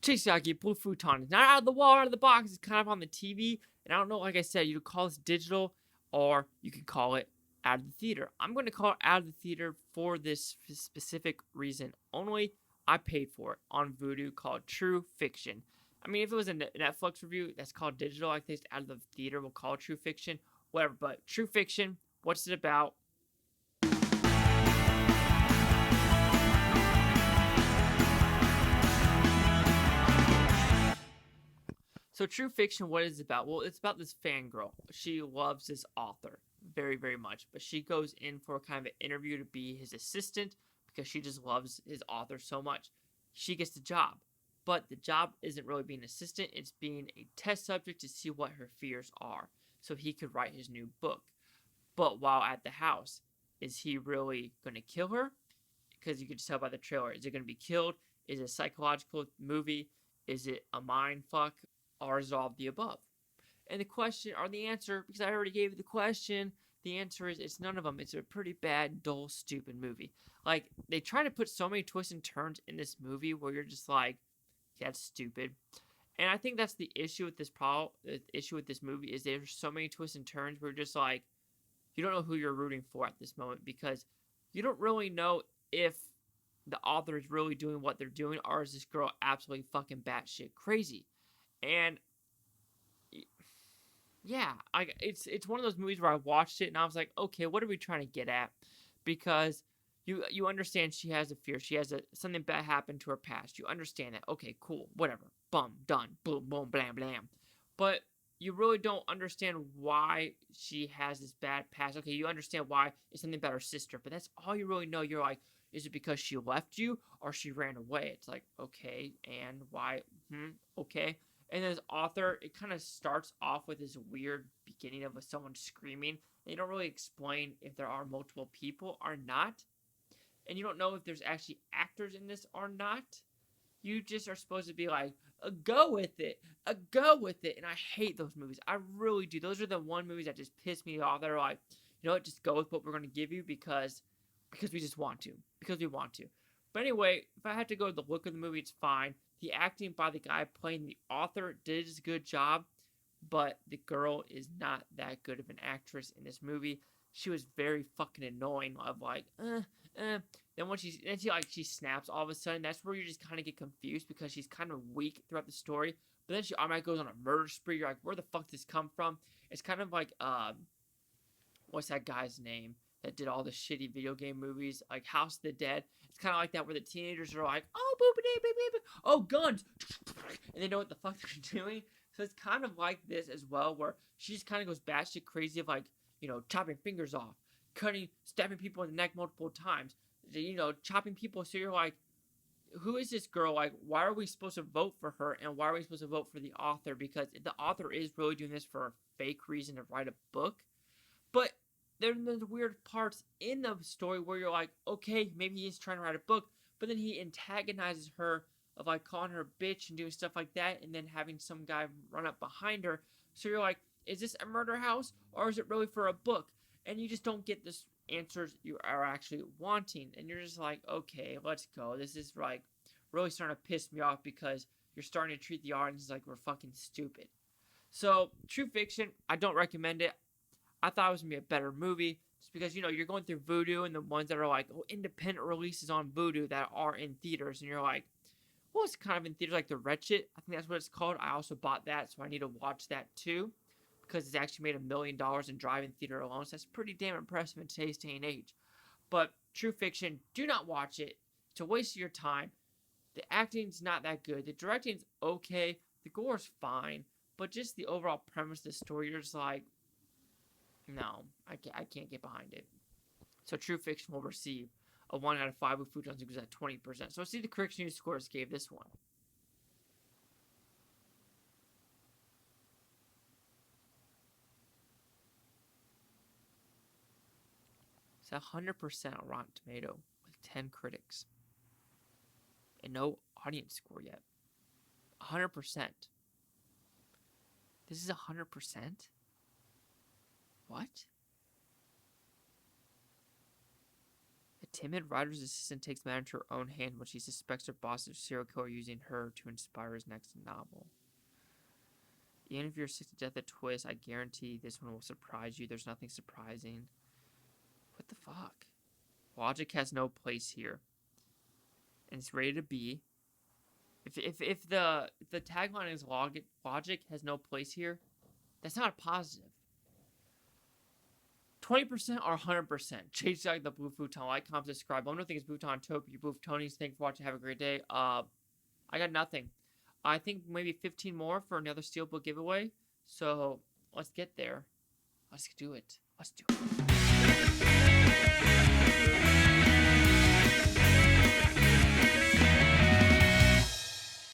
Chisaki Blue Futon. It's not out of the wall, out of the box. It's kind of on the TV. And I don't know, like I said, you could call this digital or you could call it out of the theater. I'm going to call it out of the theater for this specific reason only. I paid for it on Vudu, called True Fiction. I mean, if it was a Netflix review that's called digital, like this out of the theater, we'll call it True Fiction, whatever. But True Fiction, what's it about? So True Fiction, what is it about? Well, it's about this fangirl. She loves this author very, very much, but she goes in for kind of an interview to be his assistant because she just loves his author so much. She gets the job, but the job isn't really being an assistant. It's being a test subject to see what her fears are so he could write his new book. But while at the house, is he really going to kill her? Because you can tell by the trailer. Is it going to be killed? Is it a psychological movie? Is it a mind fuck? Or is it all of the above? And the question, or the answer, because I already gave you the question, the answer is it's none of them. It's a pretty bad, dull, stupid movie. Like, they try to put so many twists and turns in this movie where you're just like, yeah, that's stupid. And I think that's the issue with this the issue with this movie is there's so many twists and turns where you're just like, you don't know who you're rooting for at this moment because you don't really know if the author is really doing what they're doing or is this girl absolutely fucking batshit crazy. And yeah, it's one of those movies where I watched it and I was like, okay, what are we trying to get at? Because you understand she has a fear, she has something bad happened to her past. You understand that. Okay, cool, whatever. Bum, done. Boom, boom, blam, blam. But you really don't understand why she has this bad past. Okay, you understand why it's something about her sister, but that's all you really know. You're like, is it because she left you or she ran away? It's like, okay, and why? Okay. And this author, it kind of starts off with this weird beginning of someone screaming. They don't really explain if there are multiple people or not. And you don't know if there's actually actors in this or not. You just are supposed to be like, go with it. Go with it. And I hate those movies. I really do. Those are the one movies that just piss me off. That are like, you know what, just go with what we're going to give you because we just want to. Because we want to. But anyway, if I had to go with the look of the movie, it's fine. The acting by the guy playing the author did a good job, but the girl is not that good of an actress in this movie. She was very fucking annoying. Of like, Then when she snaps all of a sudden. That's where you just kind of get confused because she's kind of weak throughout the story. But then she automatically goes on a murder spree. You're like, where the fuck did this come from? It's kind of like what's that guy's name that did all the shitty video game movies, like House of the Dead? It's kind of like that, where the teenagers are like, oh, boopity, beep, beep, oh, guns, and they know what the fuck they're doing. So it's kind of like this as well, where she just kind of goes batshit crazy of like, chopping fingers off, stabbing people in the neck multiple times, chopping people. So you're like, who is this girl? Like, why are we supposed to vote for her? And why are we supposed to vote for the author? Because the author is really doing this for a fake reason to write a book. But there's weird parts in the story where you're like, okay, maybe he's trying to write a book, but then he antagonizes her of like calling her a bitch and doing stuff like that, and then having some guy run up behind her. So you're like, is this a murder house or is it really for a book? And you just don't get the answers you are actually wanting, and you're just like, okay, let's go. This is like really starting to piss me off because you're starting to treat the audience like we're fucking stupid. So True Fiction, I don't recommend it. I thought it was going to be a better movie just because, you're going through Vudu and the ones that are like, independent releases on Vudu that are in theaters. And you're like, well, it's kind of in theaters like The Wretched. I think that's what it's called. I also bought that, so I need to watch that too because it's actually made $1 million in drive-in theater alone. So that's pretty damn impressive in today's day and age. But True Fiction, do not watch it. It's a waste of your time. The acting's not that good. The directing's okay. The gore's fine. But just the overall premise of the story, you're just like, no, I can't get behind it. So True Fiction will receive a 1 out of 5 with Futons because at 20%. So let's see the Correct News scores gave this one. It's 100% on Rotten Tomato with 10 critics. And no audience score yet. 100%. This is 100%? What? A Timid Ryder's assistant takes matters into her own hand when she suspects her boss is a serial killer using her to inspire his next novel. Even if you're sick to death at twist, I guarantee this one will surprise you. There's nothing surprising. What the fuck? Logic has no place here. And it's rated a B. If the tagline is logic has no place here, that's not a positive. 20% or 100%. Chase like the blue futon. Like, comment, subscribe. Let me know think it's Futon Tope. You blue Tony's. Thanks for watching. Have a great day. I got nothing. I think maybe 15 more for another Steelbook giveaway. So let's get there. Let's do it. Let's do it.